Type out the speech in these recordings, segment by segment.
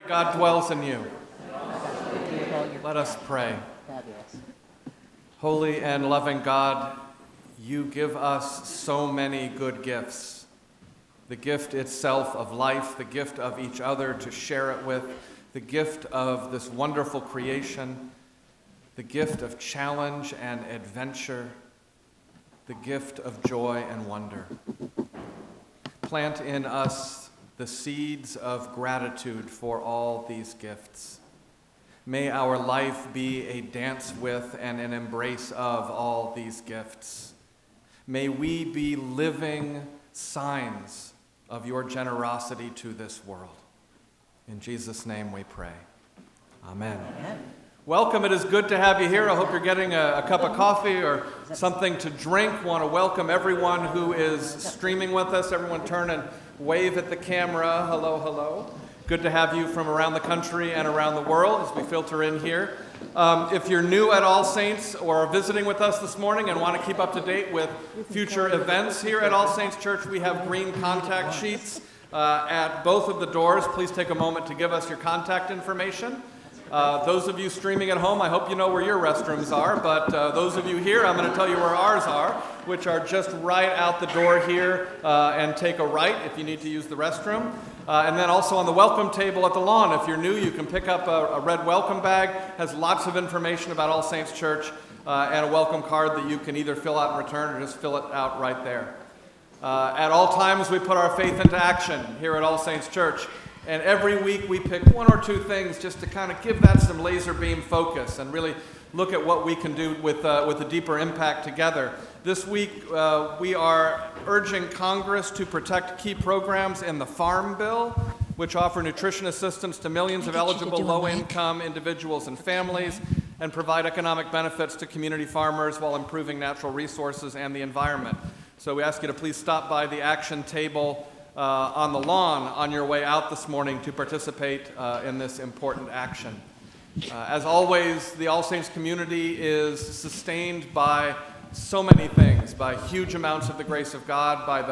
God dwells in you. Let us pray. Holy and loving God, you give us so many good gifts. The gift itself of life, the gift of each other to share it with, the gift of this wonderful creation, the gift of challenge and adventure, the gift of joy and wonder. Plant in us the seeds of gratitude for all these gifts. May our life be a dance with and an embrace of all these gifts. May we be living signs of your generosity to this world. In Jesus' name we pray. Amen. Amen. Welcome. It is good to have you here. I hope you're getting a cup of coffee or something to drink. Want to welcome everyone who is streaming with us. Everyone turn and wave at the camera. Hello, hello. Good to have you from around the country and around the world as we filter in here. If you're new at All Saints or are visiting with us this morning and want to keep up to date with future events here at All Saints Church, we have green contact sheets at both of the doors. Please take a moment to give us your contact information. Those of you streaming at home, I hope you know where your restrooms are, but those of you here, I'm going to tell you where ours are, which are just right out the door here, and take a right if you need to use the restroom. And then also on the welcome table at the lawn, if you're new, you can pick up a red welcome bag. Has lots of information about All Saints Church, and a welcome card that you can either fill out and return or just fill it out right there. At all times, we put our faith into action here at All Saints Church. And every week we pick one or two things just to kind of give that some laser beam focus and really look at what we can do with a deeper impact together. This week we are urging Congress to protect key programs in the Farm Bill, which offer nutrition assistance to millions of eligible low-income individuals and families and provide economic benefits to community farmers while improving natural resources and the environment. So we ask you to please stop by the action table on the lawn on your way out this morning to participate in this important action. As always, the All Saints community is sustained by so many things, by huge amounts of the grace of God, by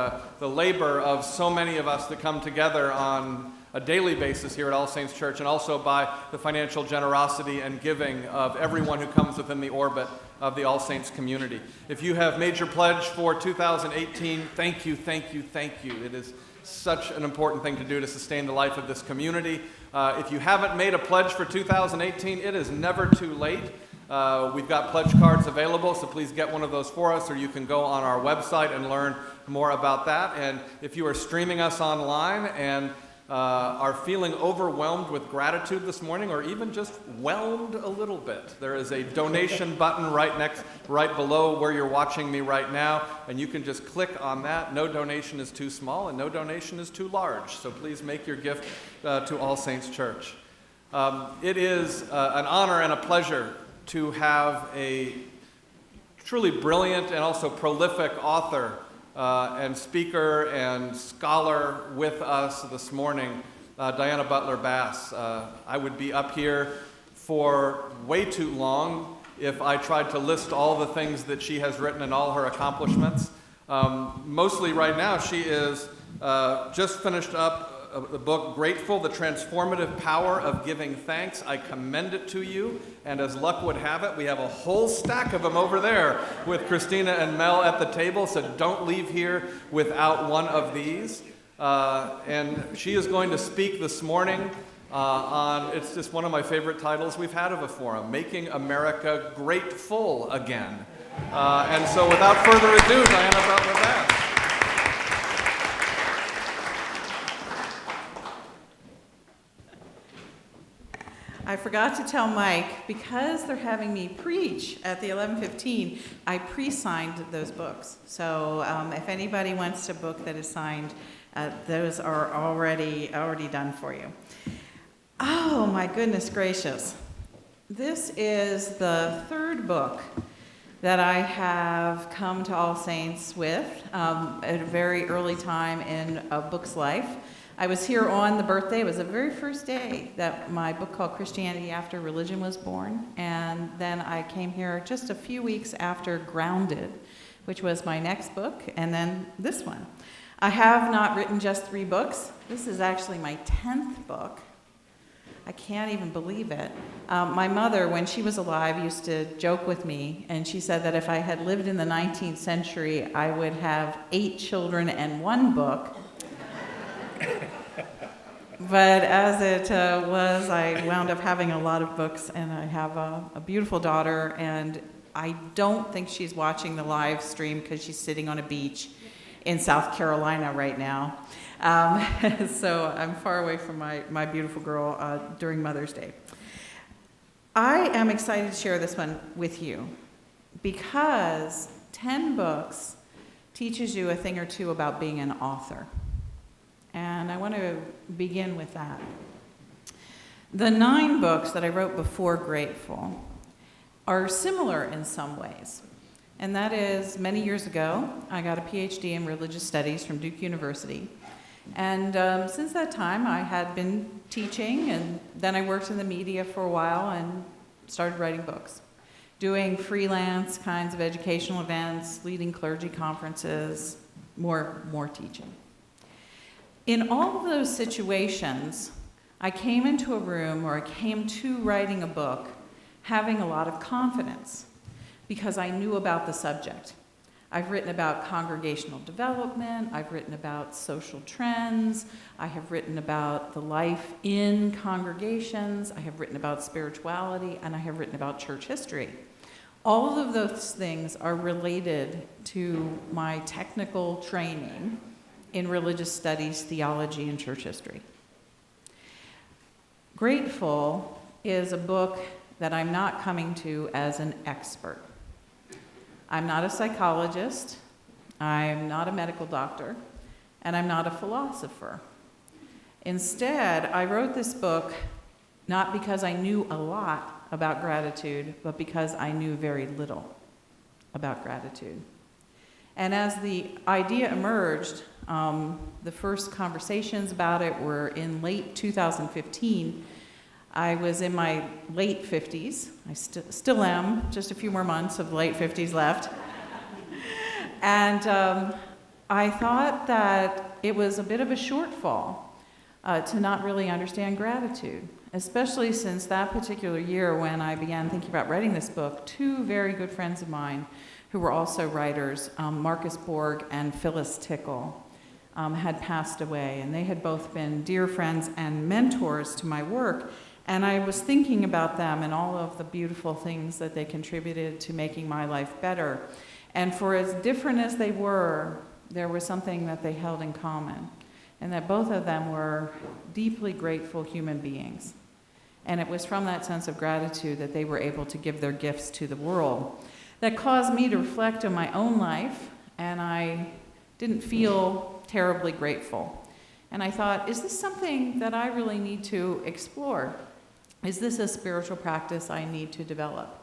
the labor of so many of us that come together on a daily basis here at All Saints Church, and also by the financial generosity and giving of everyone who comes within the orbit of the All Saints community. If you have made your pledge for 2018, thank you, thank you, thank you. It is such an important thing to do to sustain the life of this community. If you haven't made a pledge for 2018, it is never too late. We've got pledge cards available, so please get one of those for us, or you can go on our website and learn more about that. And if you are streaming us online and are feeling overwhelmed with gratitude this morning, or even just whelmed a little bit, there is a donation button right below where you're watching me right now, and you can just click on that. No donation is too small and no donation is too large, so please make your gift to All Saints Church. It is an honor and a pleasure to have a truly brilliant and also prolific author and speaker and scholar with us this morning, Diana Butler Bass. I would be up here for way too long if I tried to list all the things that she has written and all her accomplishments. Mostly right now, she is just finished up the book, Grateful, The Transformative Power of Giving Thanks. I commend it to you, and as luck would have it, we have a whole stack of them over there with Christina and Mel at the table, so don't leave here without one of these. And she is going to speak this morning on, it's just one of my favorite titles we've had of a forum, Making America Grateful Again. And so without further ado, Diana Butler Bass. I forgot to tell Mike, because they're having me preach at the 11:15, I pre-signed those books. So if anybody wants a book that is signed, those are already done for you. Oh, my goodness gracious. This is the third book that I have come to All Saints with at a very early time in a book's life. I was here on the birthday. It was the very first day that my book called Christianity After Religion was born. And then I came here just a few weeks after Grounded, which was my next book, and then this one. I have not written just 3 books. This is actually my 10th book. I can't even believe it. My mother, when she was alive, used to joke with me, and she said that if I had lived in the 19th century, I would have 8 children and 1 book. But as it was, I wound up having a lot of books, and I have a beautiful daughter, and I don't think she's watching the live stream because she's sitting on a beach in South Carolina right now. So I'm far away from my beautiful girl during Mother's Day. I am excited to share this one with you because 10 books teaches you a thing or two about being an author. And I want to begin with that. The 9 books that I wrote before Grateful are similar in some ways. And that is, many years ago, I got a PhD in religious studies from Duke University. And since that time, I had been teaching, and then I worked in the media for a while and started writing books, doing freelance kinds of educational events, leading clergy conferences, more teaching. In all of those situations, I came into a room, or I came to writing a book, having a lot of confidence because I knew about the subject. I've written about congregational development, I've written about social trends, I have written about the life in congregations, I have written about spirituality, and I have written about church history. All of those things are related to my technical training in religious studies, theology, and church history. Grateful is a book that I'm not coming to as an expert. I'm not a psychologist, I'm not a medical doctor, and I'm not a philosopher. Instead, I wrote this book not because I knew a lot about gratitude, but because I knew very little about gratitude. And as the idea emerged, the first conversations about it were in late 2015. I was in my late 50s. I still am, just a few more months of late 50s left. And I thought that it was a bit of a shortfall to not really understand gratitude, especially since that particular year when I began thinking about writing this book, 2 very good friends of mine who were also writers, Marcus Borg and Phyllis Tickle, had passed away, and they had both been dear friends and mentors to my work. And I was thinking about them and all of the beautiful things that they contributed to making my life better. And for as different as they were, there was something that they held in common, and that both of them were deeply grateful human beings. And it was from that sense of gratitude that they were able to give their gifts to the world that caused me to reflect on my own life, and I didn't feel terribly grateful. And I thought, is this something that I really need to explore? Is this a spiritual practice I need to develop?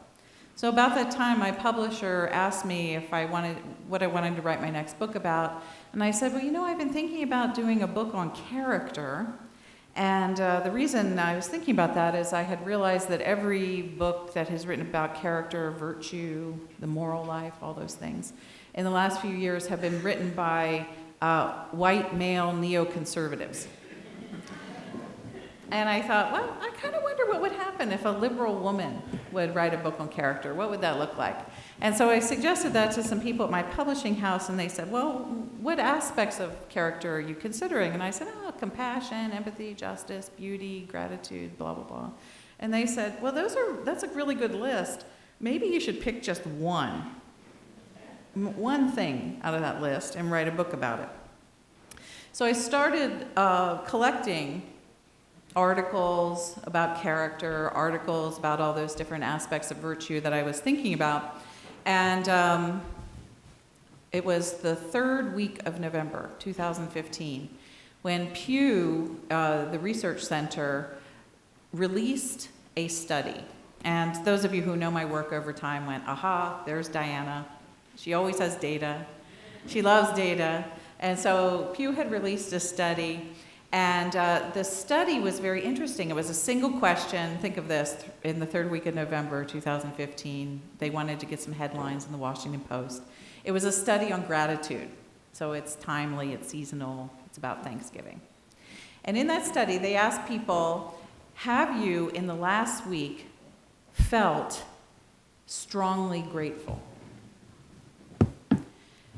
So about that time, my publisher asked me what I wanted to write my next book about. And I said, well, I've been thinking about doing a book on character. And the reason I was thinking about that is I had realized that every book that has written about character, virtue, the moral life, all those things, in the last few years have been written by white male neoconservatives. And I thought, well, I kind of wonder what would happen if a liberal woman would write a book on character. What would that look like? And so I suggested that to some people at my publishing house, and they said, well, what aspects of character are you considering? And I said, compassion, empathy, justice, beauty, gratitude, blah, blah, blah. And they said, well, that's a really good list. Maybe you should pick just one thing out of that list and write a book about it. So I started collecting articles about character, articles about all those different aspects of virtue that I was thinking about. And it was the 3rd week of November, 2015, when Pew, the research center, released a study. And those of you who know my work over time went, aha, there's Diana. She always has data. She loves data. And so Pew had released a study. And the study was very interesting. It was a single question. Think of this, in the 3rd week of November 2015, they wanted to get some headlines in the Washington Post. It was a study on gratitude. So it's timely, it's seasonal, it's about Thanksgiving. And in that study, they asked people, have you in the last week felt strongly grateful?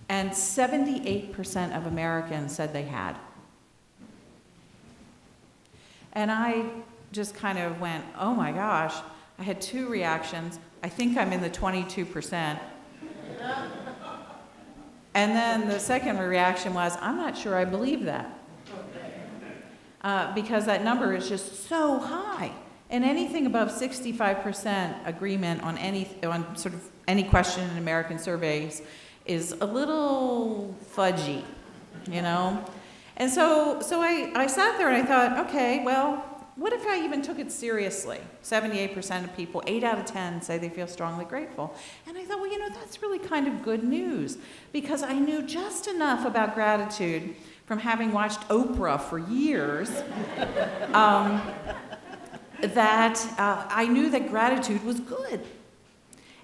And 78% of Americans said they had. And I just kind of went, oh my gosh, I had two reactions. I think I'm in the 22%. And then the second reaction was, I'm not sure I believe that. Because that number is just so high. And anything above 65% agreement on sort of any question in American surveys is a little fudgy, you know? And so I sat there and I thought, okay, well, what if I even took it seriously? 78% of people, 8 out of 10 say they feel strongly grateful. And I thought, well, you know, that's really kind of good news, because I knew just enough about gratitude from having watched Oprah for years that I knew that gratitude was good.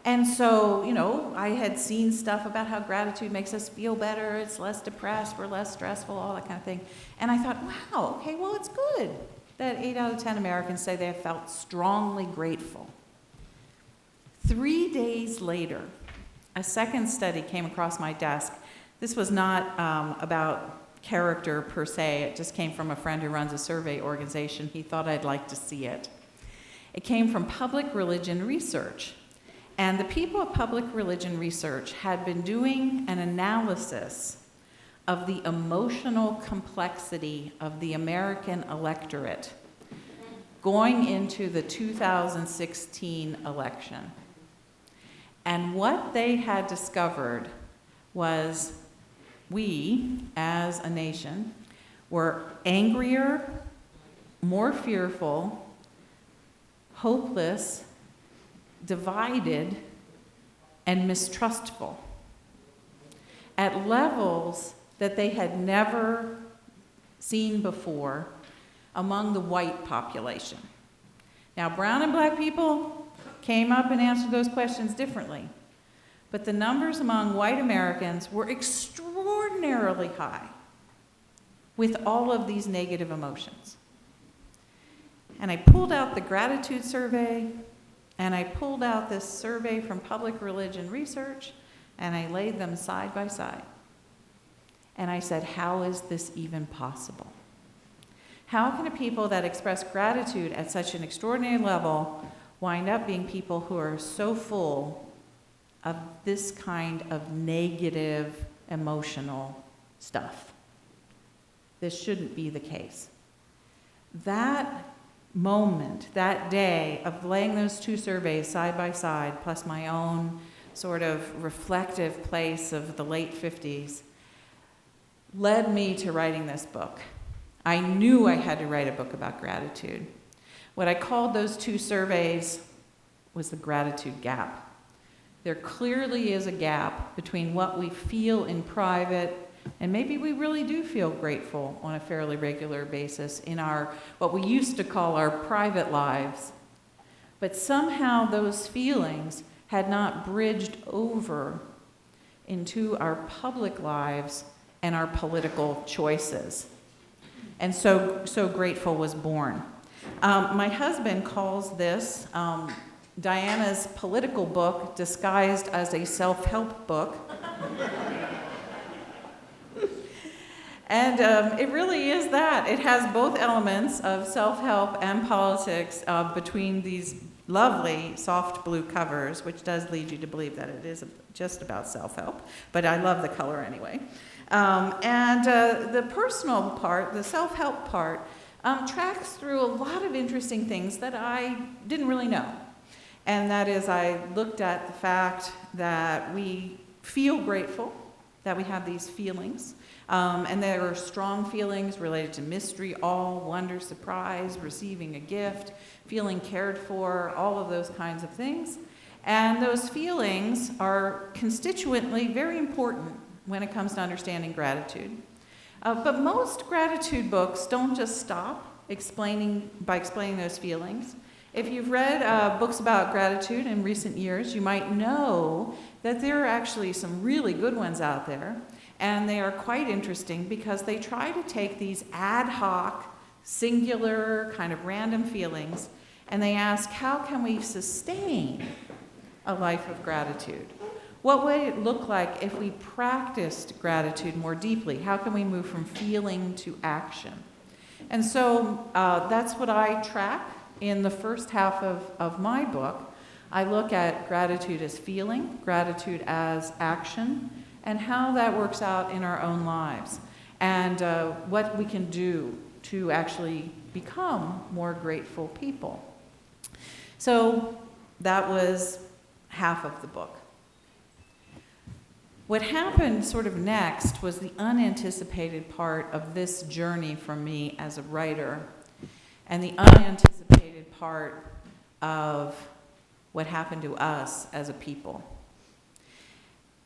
And so, you know, I had seen stuff about how gratitude makes us feel better, it's less depressed, we're less stressful, all that kind of thing. And I thought, wow, okay, well, it's good that 8 out of 10 Americans say they have felt strongly grateful. 3 days later, a second study came across my desk. This was not about character per se, it just came from a friend who runs a survey organization. He thought I'd like to see it. It came from Public Religion Research. And the people at Public Religion Research had been doing an analysis of the emotional complexity of the American electorate going into the 2016 election. And what they had discovered was we, as a nation, were angrier, more fearful, hopeless, divided, and mistrustful at levels that they had never seen before among the white population. Now, brown and black people came up and answered those questions differently, but the numbers among white Americans were extraordinarily high with all of these negative emotions. And I pulled out the gratitude survey, and I pulled out this survey from Public Religion Research, and I laid them side by side. And I said, how is this even possible? How can a people that express gratitude at such an extraordinary level wind up being people who are so full of this kind of negative emotional stuff? This shouldn't be the case. That moment, that day of laying those two surveys side by side, plus my own sort of reflective place of the late 50s, led me to writing this book. I knew I had to write a book about gratitude. What I called those two surveys was the gratitude gap. There clearly is a gap between what we feel in private, and maybe we really do feel grateful on a fairly regular basis in our, what we used to call our private lives. But somehow those feelings had not bridged over into our public lives and our political choices. And so Grateful was born. My husband calls this Diana's political book disguised as a self-help book. And it really is that. It has both elements of self-help and politics between these lovely soft blue covers, which does lead you to believe that it is just about self-help, but I love the color anyway. And the personal part, the self-help part, tracks through a lot of interesting things that I didn't really know. And that is, I looked at the fact that we feel grateful, that we have these feelings. And there are strong feelings related to mystery, awe, wonder, surprise, receiving a gift, feeling cared for, all of those kinds of things. And those feelings are constituently very important when it comes to understanding gratitude. But most gratitude books don't just stop explaining those feelings. If you've read books about gratitude in recent years, you might know that there are actually some really good ones out there. And they are quite interesting because they try to take these ad hoc singular, kind of random feelings, and they ask, how can we sustain a life of gratitude? What would it look like if we practiced gratitude more deeply? How can we move from feeling to action? And so that's what I track in the first half of my book. I look at gratitude as feeling, gratitude as action, and how that works out in our own lives, and what we can do to actually become more grateful people. So that was half of the book. What happened sort of next was the unanticipated part of this journey for me as a writer, and the unanticipated part of what happened to us as a people.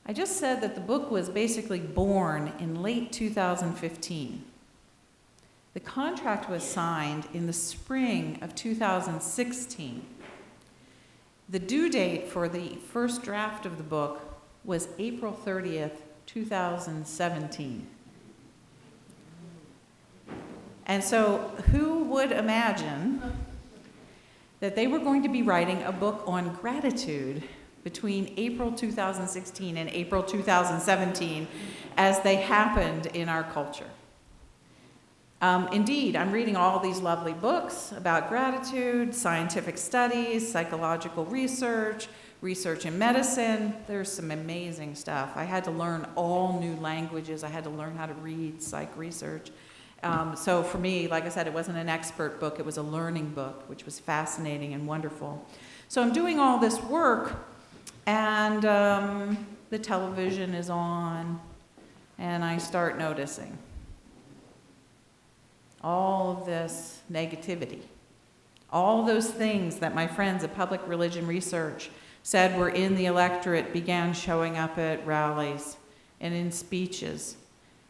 I just said that the book was basically born in late 2015. The contract was signed in the spring of 2016. The due date for the first draft of the book was April 30th, 2017. And so who would imagine that they were going to be writing a book on gratitude between April 2016 and April 2017 as they happened in our culture? Indeed, I'm reading all these lovely books about gratitude, scientific studies, psychological research, research in medicine. There's some amazing stuff. I had to learn all new languages. I had to learn how to read psych research. So for me, like I said, it wasn't an expert book. It was a learning book, which was fascinating and wonderful. So I'm doing all this work, and the television is on, and I start noticing all of this negativity, all those things that my friends at Public Religion Research said were in the electorate began showing up at rallies and in speeches.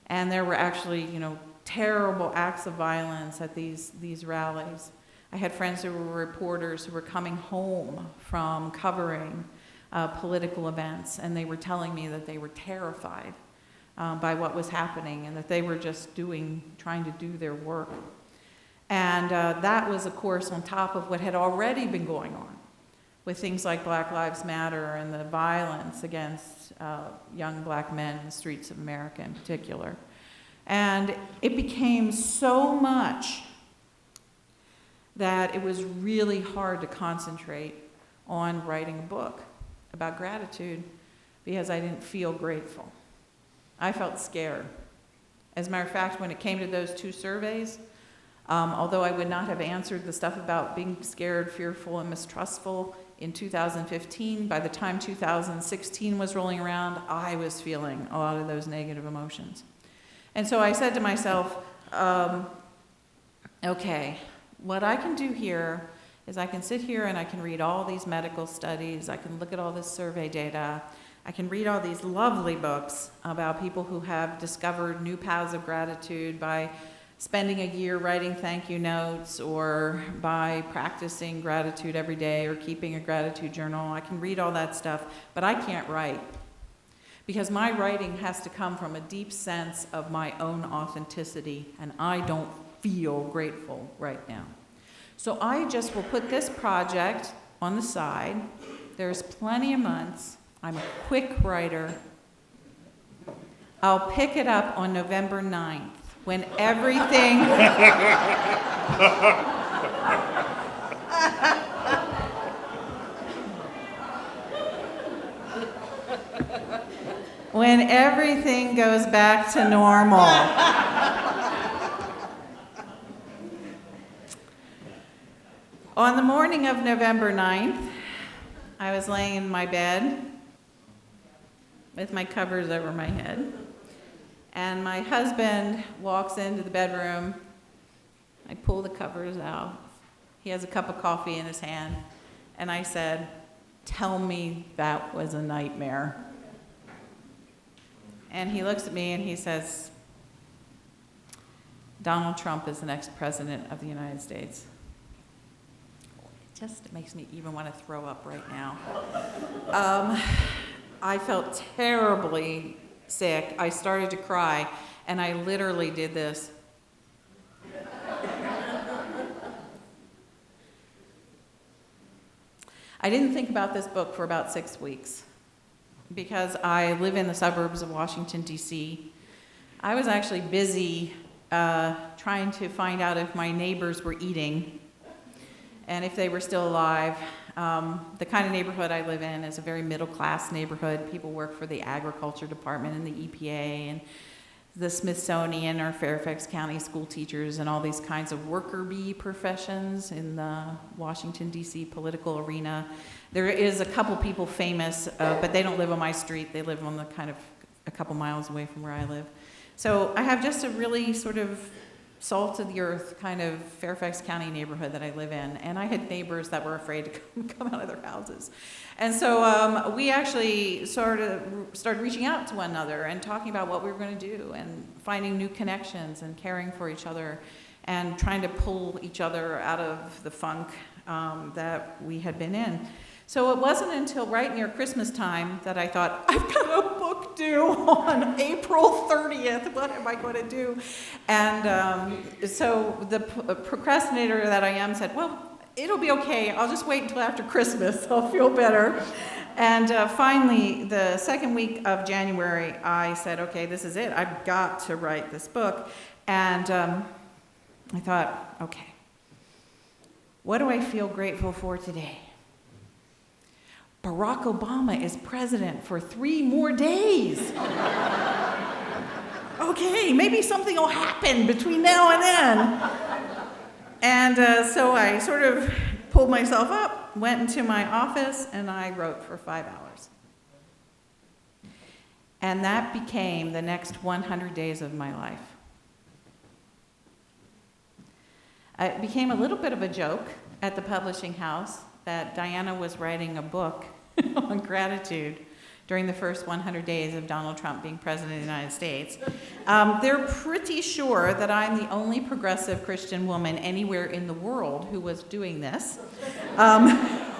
And there were actually, terrible acts of violence at these rallies. I had friends who were reporters who were coming home from covering political events, and they were telling me that they were terrified by what was happening, and that they were just trying to do their work. And that was, of course, on top of what had already been going on with things like Black Lives Matter and the violence against young black men in the streets of America in particular. And it became so much that it was really hard to concentrate on writing a book about gratitude because I didn't feel grateful. I felt scared. As a matter of fact, when it came to those two surveys, although I would not have answered the stuff about being scared, fearful, and mistrustful in 2015, by the time 2016 was rolling around, I was feeling a lot of those negative emotions. And so I said to myself, okay, what I can do here is I can sit here and I can read all these medical studies, I can look at all this survey data, I can read all these lovely books about people who have discovered new paths of gratitude by spending a year writing thank you notes or by practicing gratitude every day or keeping a gratitude journal. I can read all that stuff, but I can't write because my writing has to come from a deep sense of my own authenticity, and I don't feel grateful right now. So I just will put this project on the side. There's plenty of months. I'm a quick writer. I'll pick it up on November 9th when everything when everything goes back to normal. On the morning of November 9th, I was laying in my bed with my covers over my head, and my husband walks into the bedroom. I pull the covers out. He has a cup of coffee in his hand, and I said, "Tell me that was a nightmare." And he looks at me and he says, "Donald Trump is the next president of the United States." It just makes me even want to throw up right now. I felt terribly sick. I started to cry, and I literally did this. I didn't think about this book for about 6 weeks because I live in the suburbs of Washington, D.C. I was actually busy trying to find out if my neighbors were eating and if they were still alive. The kind of neighborhood I live in is a very middle-class neighborhood. People work for the agriculture department and the EPA and the Smithsonian or Fairfax County school teachers and all these kinds of worker bee professions in the Washington, D.C. political arena. There is a couple people famous, but they don't live on my street. They live on the kind of a couple miles away from where I live. So I have just a really sort of salt of the earth kind of Fairfax County neighborhood that I live in. And I had neighbors that were afraid to come out of their houses. And so we actually started reaching out to one another and talking about what we were going to do and finding new connections and caring for each other and trying to pull each other out of the funk that we had been in. So it wasn't until right near Christmas time that I thought, I've got a book due on April 30th. What am I going to do? And so the procrastinator that I am said, well, it'll be okay. I'll just wait until after Christmas. I'll feel better. And finally, the second week of January, I said, okay, this is it. I've got to write this book. And I thought, okay, what do I feel grateful for today? Barack Obama is president for 3 more days. Okay, maybe something will happen between now and then. And so I sort of pulled myself up, went into my office, and I wrote for 5 hours. And that became the next 100 days of my life. It became a little bit of a joke at the publishing house that Diana was writing a book on gratitude during the first 100 days of Donald Trump being president of the United States. They're pretty sure that I'm the only progressive Christian woman anywhere in the world who was doing this. And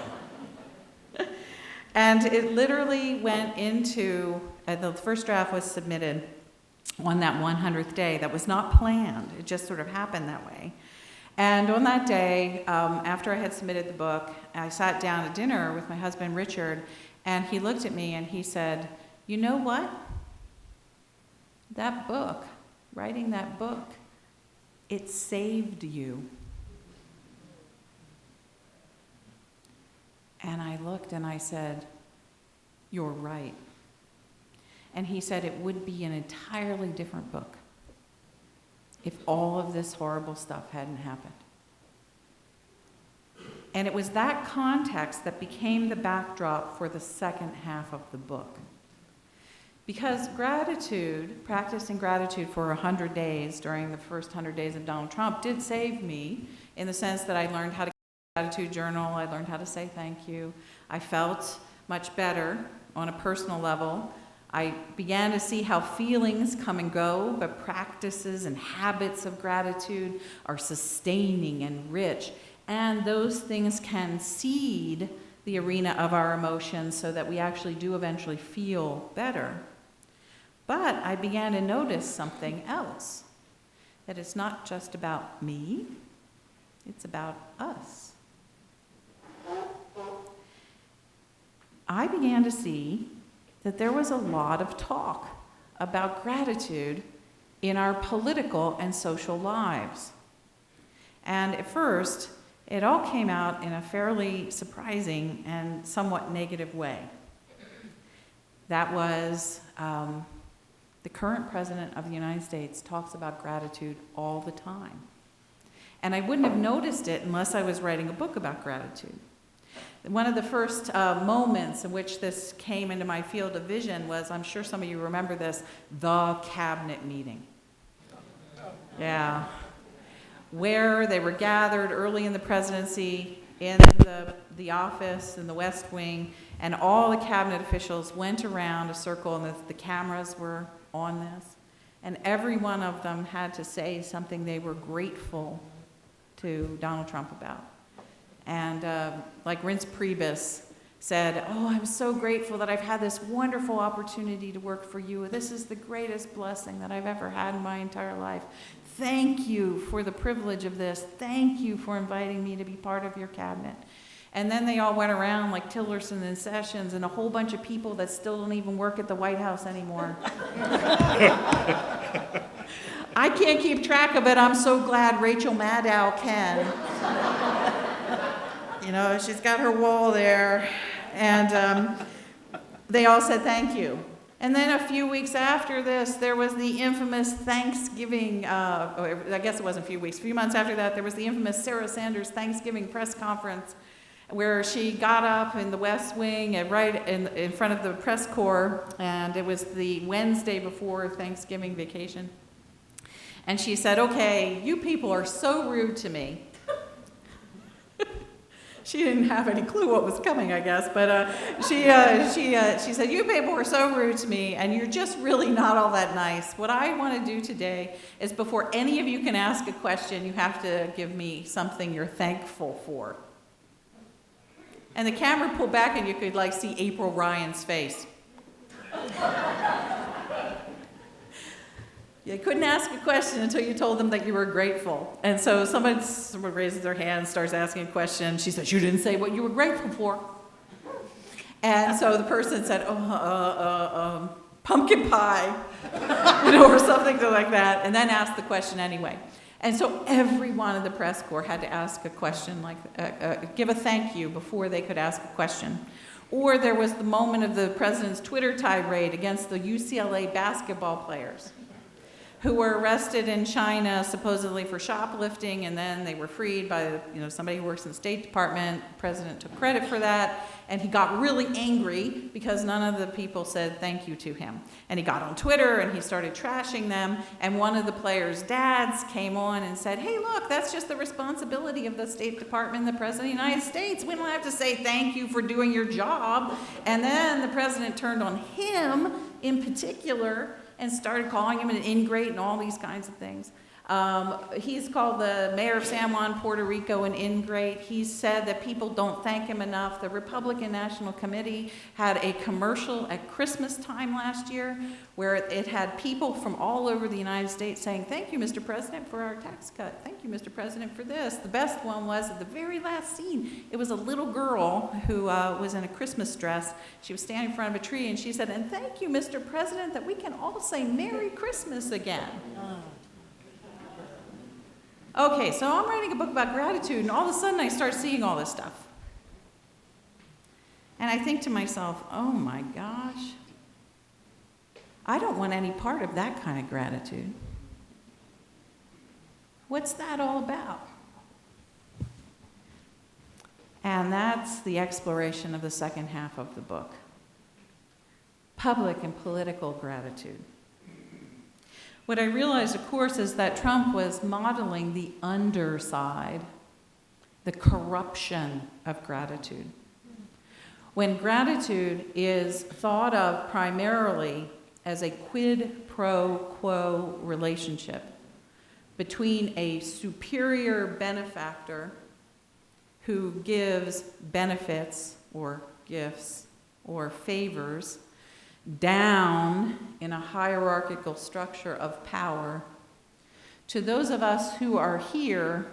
it literally went into, the first draft was submitted on that 100th day. That was not planned. It just sort of happened that way. And on that day, after I had submitted the book, I sat down at dinner with my husband, Richard, and he looked at me and he said, you know what? That book, writing that book, it saved you. And I looked and I said, you're right. And he said it would be an entirely different book if all of this horrible stuff hadn't happened. And it was that context that became the backdrop for the second half of the book. Because gratitude, practicing gratitude for 100 days during the first 100 days of Donald Trump did save me in the sense that I learned how to gratitude journal, I learned how to say thank you. I felt much better on a personal level. I began to see how feelings come and go, but practices and habits of gratitude are sustaining and rich. And those things can seed the arena of our emotions so that we actually do eventually feel better. But I began to notice something else, that it's not just about me, it's about us. I began to see that there was a lot of talk about gratitude in our political and social lives. And at first, it all came out in a fairly surprising and somewhat negative way. That was the current president of the United States talks about gratitude all the time. And I wouldn't have noticed it unless I was writing a book about gratitude. One of the first moments in which this came into my field of vision was, I'm sure some of you remember this, the cabinet meeting. Yeah. Where they were gathered early in the presidency in the office in the West Wing, and all the cabinet officials went around a circle, and the cameras were on this, and every one of them had to say something they were grateful to Donald Trump about. And like Reince Priebus said, oh, I'm so grateful that I've had this wonderful opportunity to work for you. This is the greatest blessing that I've ever had in my entire life. Thank you for the privilege of this. Thank you for inviting me to be part of your cabinet. And then they all went around like Tillerson and Sessions and a whole bunch of people that still don't even work at the White House anymore. I can't keep track of it. I'm so glad Rachel Maddow can. She's got her wall there. And they all said thank you. And then a few weeks after this, there was the infamous Thanksgiving, I guess it wasn't a few weeks, a few months after that, there was the infamous Sarah Sanders Thanksgiving press conference where she got up in the West Wing and right in front of the press corps, and it was the Wednesday before Thanksgiving vacation. And she said, okay, you people are so rude to me. She didn't have any clue what was coming, I guess, but she said, you people are so rude to me, and you're just really not all that nice. What I want to do today is before any of you can ask a question, you have to give me something you're thankful for. And the camera pulled back, and you could see April Ryan's face. You couldn't ask a question until you told them that you were grateful. And so someone raises their hand and starts asking a question. She says, you didn't say what you were grateful for. And so the person said, pumpkin pie, or something like that, and then asked the question anyway. And so every one of the press corps had to ask a question, give a thank you before they could ask a question. Or there was the moment of the president's Twitter tirade against the UCLA basketball players, who were arrested in China supposedly for shoplifting, and then they were freed by somebody who works in the State Department. The president took credit for that, and he got really angry because none of the people said thank you to him. And he got on Twitter and he started trashing them, and one of the players' dads came on and said, hey, look, that's just the responsibility of the State Department and the President of the United States. We don't have to say thank you for doing your job. And then the president turned on him in particular and started calling him an ingrate and all these kinds of things. He's called the mayor of San Juan, Puerto Rico, an ingrate. He said that people don't thank him enough. The Republican National Committee had a commercial at Christmas time last year where it had people from all over the United States saying, thank you, Mr. President, for our tax cut. Thank you, Mr. President, for this. The best one was at the very last scene. It was a little girl who was in a Christmas dress. She was standing in front of a tree, and she said, and thank you, Mr. President, that we can all say Merry Christmas again. Okay, so I'm writing a book about gratitude, and all of a sudden I start seeing all this stuff. And I think to myself, oh my gosh, I don't want any part of that kind of gratitude. What's that all about? And that's the exploration of the second half of the book. Public and political gratitude. What I realized, of course, is that Trump was modeling the underside, the corruption of gratitude. When gratitude is thought of primarily as a quid pro quo relationship between a superior benefactor who gives benefits or gifts or favors down in a hierarchical structure of power to those of us who are here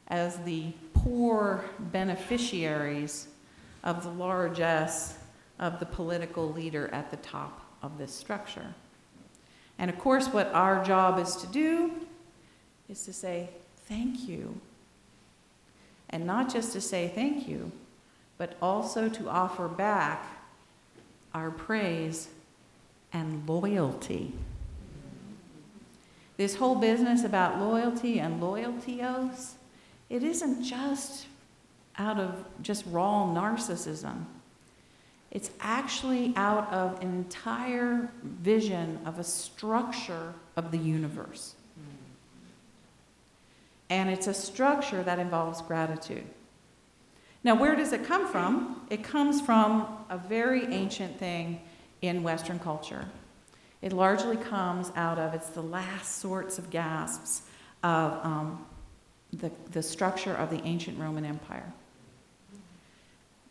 as the poor beneficiaries of the largesse of the political leader at the top of this structure. And of course, what our job is to do is to say thank you. And not just to say thank you, but also to offer back our praise and loyalty. This whole business about loyalty and loyalty-os, it isn't just out of just raw narcissism. It's actually out of an entire vision of a structure of the universe. And it's a structure that involves gratitude. Now, where does it come from? It comes from a very ancient thing in Western culture. It largely comes out of, it's the last sorts of gasps of the structure of the ancient Roman Empire.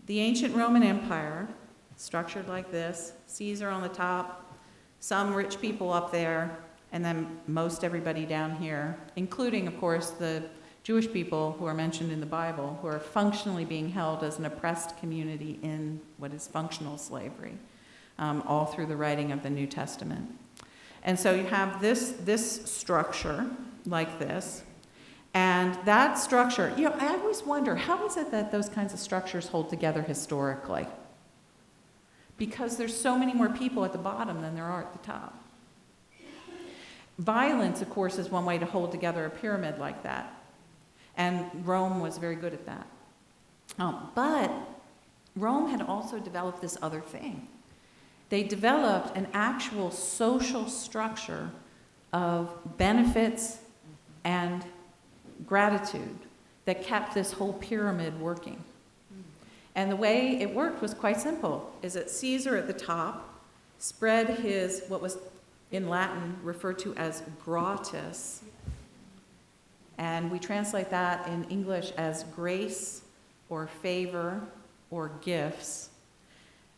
The ancient Roman Empire, structured like this, Caesar on the top, some rich people up there, and then most everybody down here, including, of course, the Jewish people who are mentioned in the Bible, who are functionally being held as an oppressed community in what is functional slavery, all through the writing of the New Testament. And so you have this structure like this, and that structure, I always wonder, how is it that those kinds of structures hold together historically? Because there's so many more people at the bottom than there are at the top. Violence, of course, is one way to hold together a pyramid like that. And Rome was very good at that. But Rome had also developed this other thing. They developed an actual social structure of benefits and gratitude that kept this whole pyramid working. And the way it worked was quite simple, is that Caesar at the top spread his, what was in Latin referred to as gratis, and we translate that in English as grace or favor or gifts,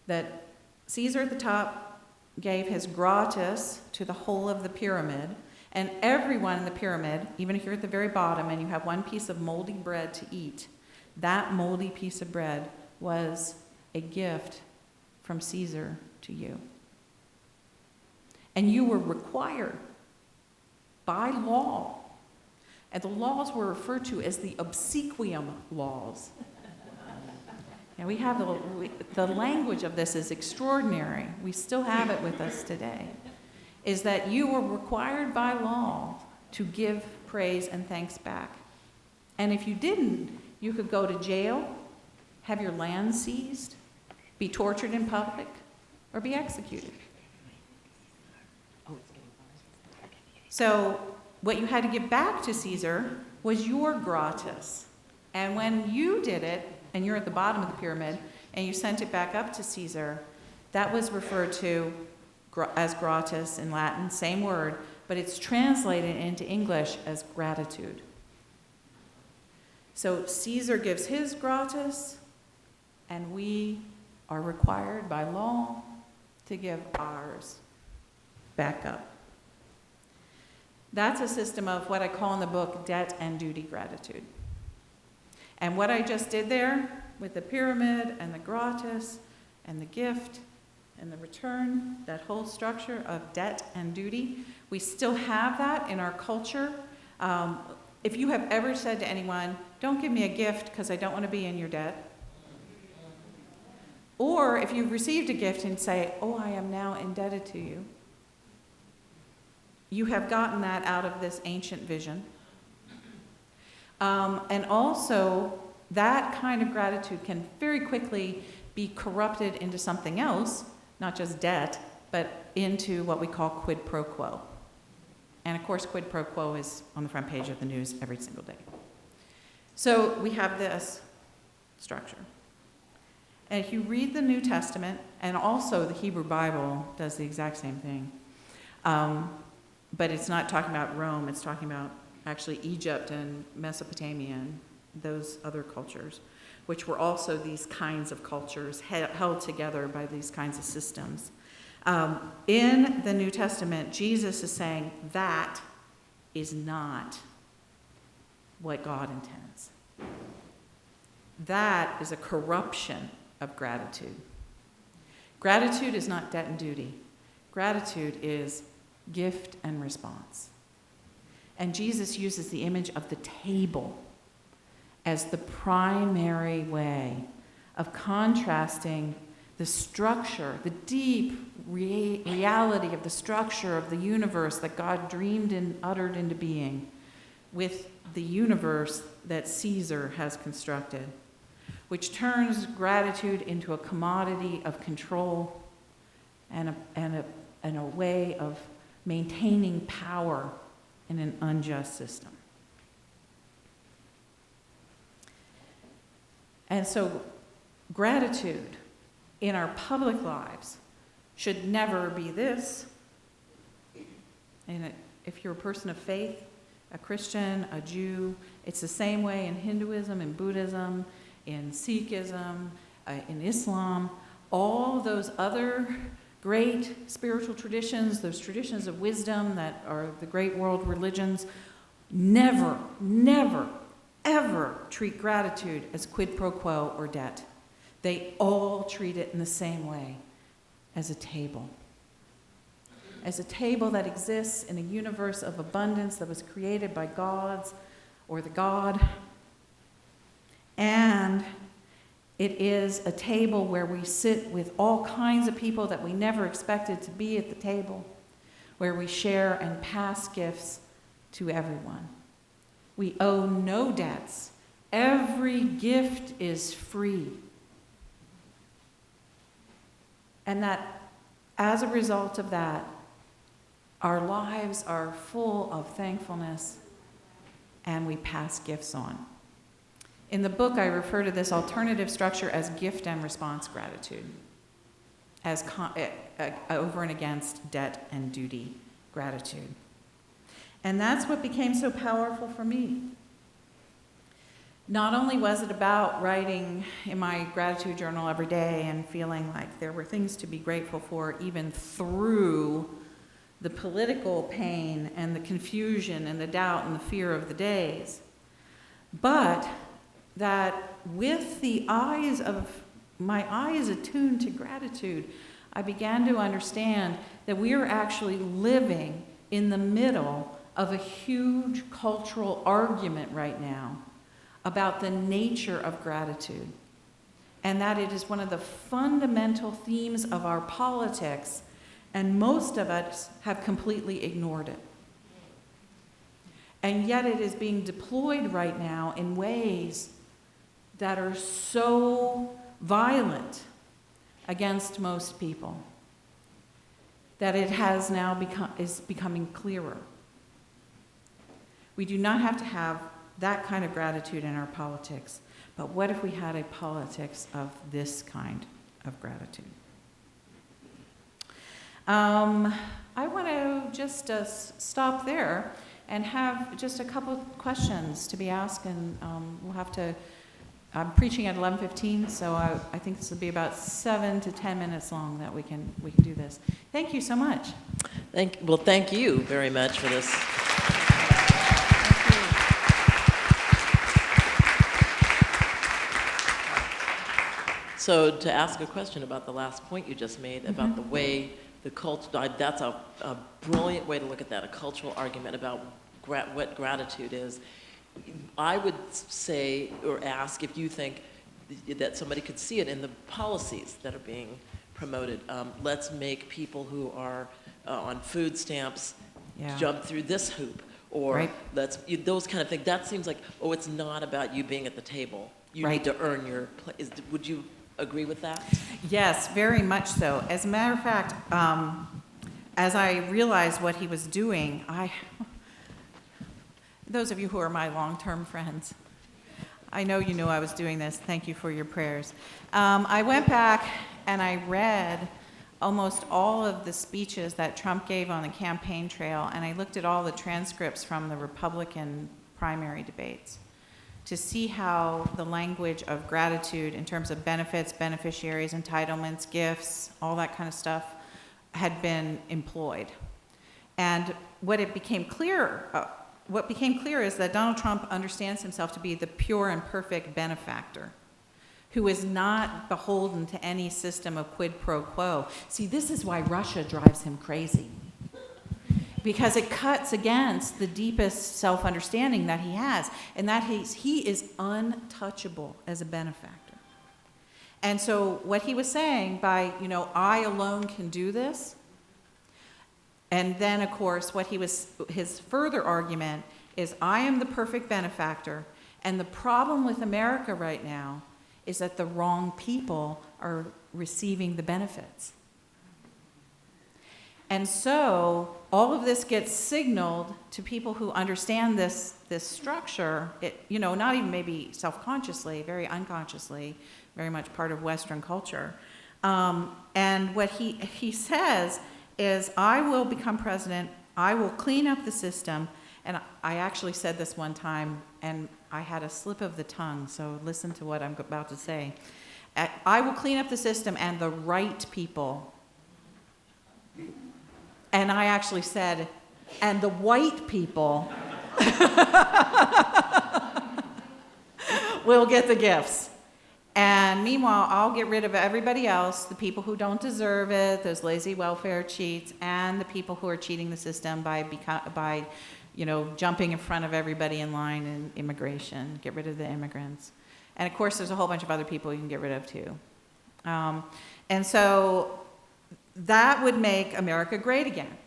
that Caesar at the top gave his gratis to the whole of the pyramid, and everyone in the pyramid, even if you're at the very bottom and you have one piece of moldy bread to eat, that moldy piece of bread was a gift from Caesar to you. And you were required by law, and the laws were referred to as the obsequium laws. And we have the language of this is extraordinary. We still have it with us today. Is that you were required by law to give praise and thanks back. And if you didn't, you could go to jail, have your land seized, be tortured in public, or be executed. So what you had to give back to Caesar was your gratis. And when you did it, and you're at the bottom of the pyramid, and you sent it back up to Caesar, that was referred to as gratis in Latin, same word, but it's translated into English as gratitude. So Caesar gives his gratis, and we are required by law to give ours back up. That's a system of what I call in the book debt and duty gratitude. And what I just did there with the pyramid and the gratis and the gift and the return, that whole structure of debt and duty, we still have that in our culture. If you have ever said to anyone, don't give me a gift because I don't want to be in your debt. Or if you've received a gift and say, oh, I am now indebted to you. You have gotten that out of this ancient vision. And also, that kind of gratitude can very quickly be corrupted into something else, not just debt, but into what we call quid pro quo. And of course, quid pro quo is on the front page of the news every single day. So we have this structure. And if you read the New Testament, and also the Hebrew Bible does the exact same thing, but it's not talking about Rome, it's talking about actually Egypt and Mesopotamia and those other cultures, which were also these kinds of cultures held together by these kinds of systems. In the New Testament, Jesus is saying that is not what God intends. That is a corruption of gratitude. Gratitude is not debt and duty. Gratitude is gift and response. And Jesus uses the image of the table as the primary way of contrasting the structure, the deep reality of the structure of the universe that God dreamed and uttered into being with the universe that Caesar has constructed, which turns gratitude into a commodity of control and a way of maintaining power in an unjust system. And so gratitude in our public lives should never be this. And if you're a person of faith, a Christian, a Jew, it's the same way in Hinduism, in Buddhism, in Sikhism, in Islam, all those other great spiritual traditions, those traditions of wisdom that are the great world religions, never ever treat gratitude as quid pro quo or debt. They all treat it in the same way, as a table. As a table that exists in a universe of abundance that was created by gods or the God. And it is a table where we sit with all kinds of people that we never expected to be at the table, where we share and pass gifts to everyone. We owe no debts. Every gift is free. And that as a result of that, our lives are full of thankfulness and we pass gifts on. In the book, I refer to this alternative structure as gift and response gratitude, as over and against debt and duty gratitude. And that's what became so powerful for me. Not only was it about writing in my gratitude journal every day and feeling like there were things to be grateful for even through the political pain and the confusion and the doubt and the fear of the days, but that with my eyes attuned to gratitude, I began to understand that we are actually living in the middle of a huge cultural argument right now about the nature of gratitude, and that it is one of the fundamental themes of our politics, and most of us have completely ignored it. And yet it is being deployed right now in ways that are so violent against most people that it has now is becoming clearer. We do not have to have that kind of gratitude in our politics, but what if we had a politics of this kind of gratitude? I want to just stop there and have just a couple questions to be asked, and we'll have to. I'm preaching at 11:15, so I think this will be about 7 to 10 minutes long that we can do this. Thank you so much. Thank you very much for this. So to ask a question about the last point you just made, about the way the culture, that's a brilliant way to look at that, a cultural argument about what gratitude is. I would say or ask if you think that somebody could see it in the policies that are being promoted. Let's make people who are on food stamps jump through this hoop, or those kind of things. That seems like, it's not about you being at the table. You need to earn your place. Would you agree with that? Yes, very much so. As a matter of fact, as I realized what he was doing, those of you who are my long-term friends, I know you knew I was doing this. Thank you for your prayers. I went back and I read almost all of the speeches that Trump gave on the campaign trail, and I looked at all the transcripts from the Republican primary debates to see how the language of gratitude in terms of benefits, beneficiaries, entitlements, gifts, all that kind of stuff had been employed. And what became clear is that Donald Trump understands himself to be the pure and perfect benefactor who is not beholden to any system of quid pro quo. See, this is why Russia drives him crazy, because it cuts against the deepest self-understanding that he has, and that he is untouchable as a benefactor. And so what he was saying by, I alone can do this, and then, of course, his further argument is, I am the perfect benefactor, and the problem with America right now is that the wrong people are receiving the benefits. And so all of this gets signaled to people who understand this structure, not even maybe self-consciously, very unconsciously, very much part of Western culture. And what he says is, I will become president, I will clean up the system, and I actually said this one time, and I had a slip of the tongue, so listen to what I'm about to say. I will clean up the system and the right people. And I actually said, and the white people. will get the gifts. And meanwhile, I'll get rid of everybody else, the people who don't deserve it, those lazy welfare cheats, and the people who are cheating the system by jumping in front of everybody in line in immigration. Get rid of the immigrants. And of course, there's a whole bunch of other people you can get rid of too. And so that would make America great again,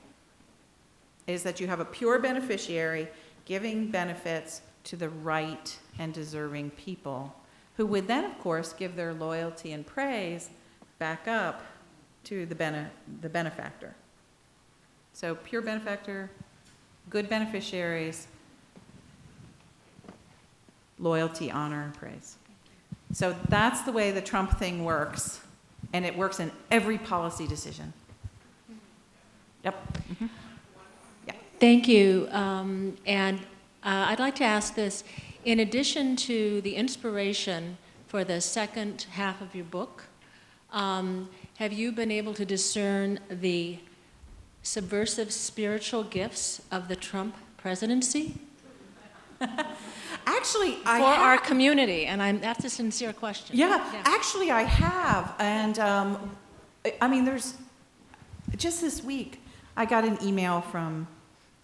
is that you have a pure beneficiary giving benefits to the right and deserving people, who would then, of course, give their loyalty and praise back up to the benefactor. So pure benefactor, good beneficiaries, loyalty, honor, and praise. So that's the way the Trump thing works, and it works in every policy decision. Yep. Mm-hmm. Yeah. Thank you. I'd like to ask this. In addition to the inspiration for the second half of your book, have you been able to discern the subversive spiritual gifts of the Trump presidency? Actually, for our community, and that's a sincere question. Yeah, actually I have. And there's, just this week, I got an email from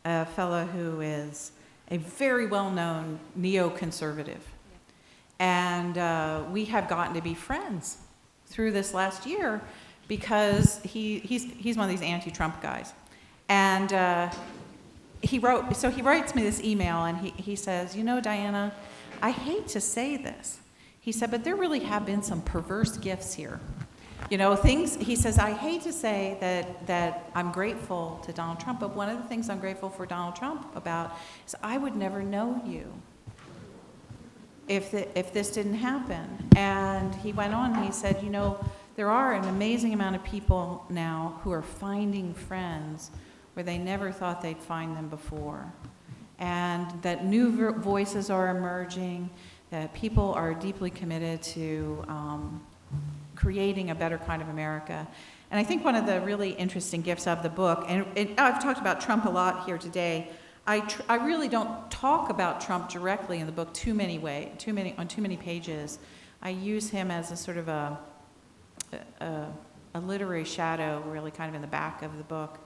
a fellow who is a very well-known neoconservative. And we have gotten to be friends through this last year because he's one of these anti-Trump guys. And he writes me this email, and he says, Diana, I hate to say this. He said, but there really have been some perverse gifts here. He says, I hate to say that I'm grateful to Donald Trump, but one of the things I'm grateful for Donald Trump about is I would never know you if this didn't happen. And he went on and he said, there are an amazing amount of people now who are finding friends where they never thought they'd find them before. And that new voices are emerging, that people are deeply committed to creating a better kind of America. And I think one of the really interesting gifts of the book, and I've talked about Trump a lot here today, I really don't talk about Trump directly in the book too many pages. I use him as a sort of a literary shadow, really kind of in the back of the book,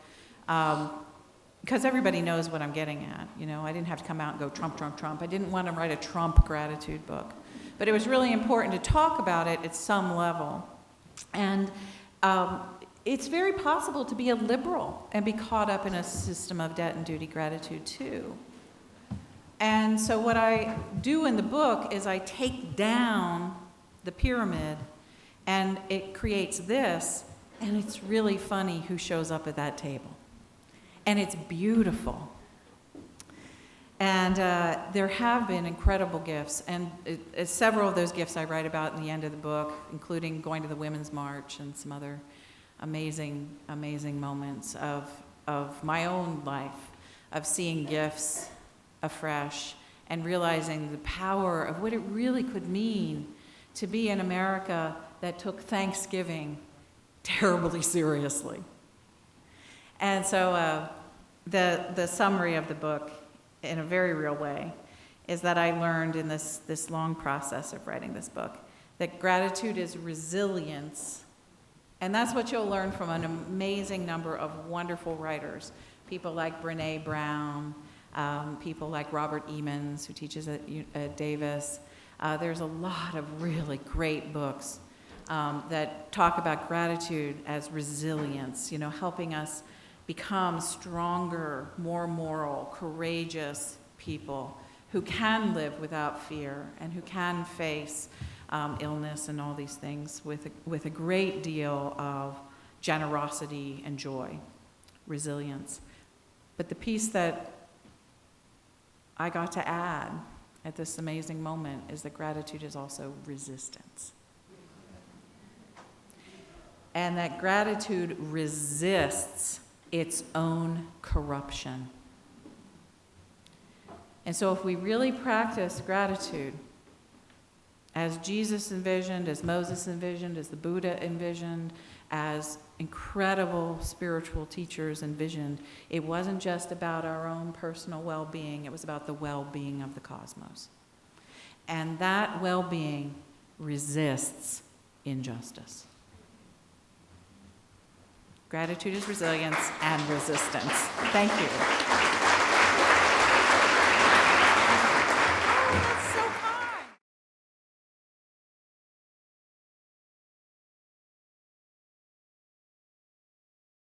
because everybody knows what I'm getting at. I didn't have to come out and go Trump, Trump, Trump. I didn't want to write a Trump gratitude book. But it was really important to talk about it at some level. And it's very possible to be a liberal and be caught up in a system of debt and duty gratitude too. And so what I do in the book is I take down the pyramid, and it creates this, and it's really funny who shows up at that table. And it's beautiful. And there have been incredible gifts, and several of those gifts I write about in the end of the book, including going to the Women's March and some other amazing, amazing moments of my own life, of seeing gifts afresh and realizing the power of what it really could mean to be in America that took Thanksgiving terribly seriously. And so the summary of the book, in a very real way, is that I learned in this long process of writing this book that gratitude is resilience. And that's what you'll learn from an amazing number of wonderful writers, people like Brene Brown, people like Robert Emmons, who teaches at Davis. There's a lot of really great books that talk about gratitude as resilience, helping us become stronger, more moral, courageous people who can live without fear and who can face illness and all these things with a great deal of generosity and joy, resilience. But the piece that I got to add at this amazing moment is that gratitude is also resistance. And that gratitude resists its own corruption. And so if we really practice gratitude, as Jesus envisioned, as Moses envisioned, as the Buddha envisioned, as incredible spiritual teachers envisioned, it wasn't just about our own personal well-being, it was about the well-being of the cosmos. and that well-being resists injustice. Gratitude is resilience and resistance. Thank you.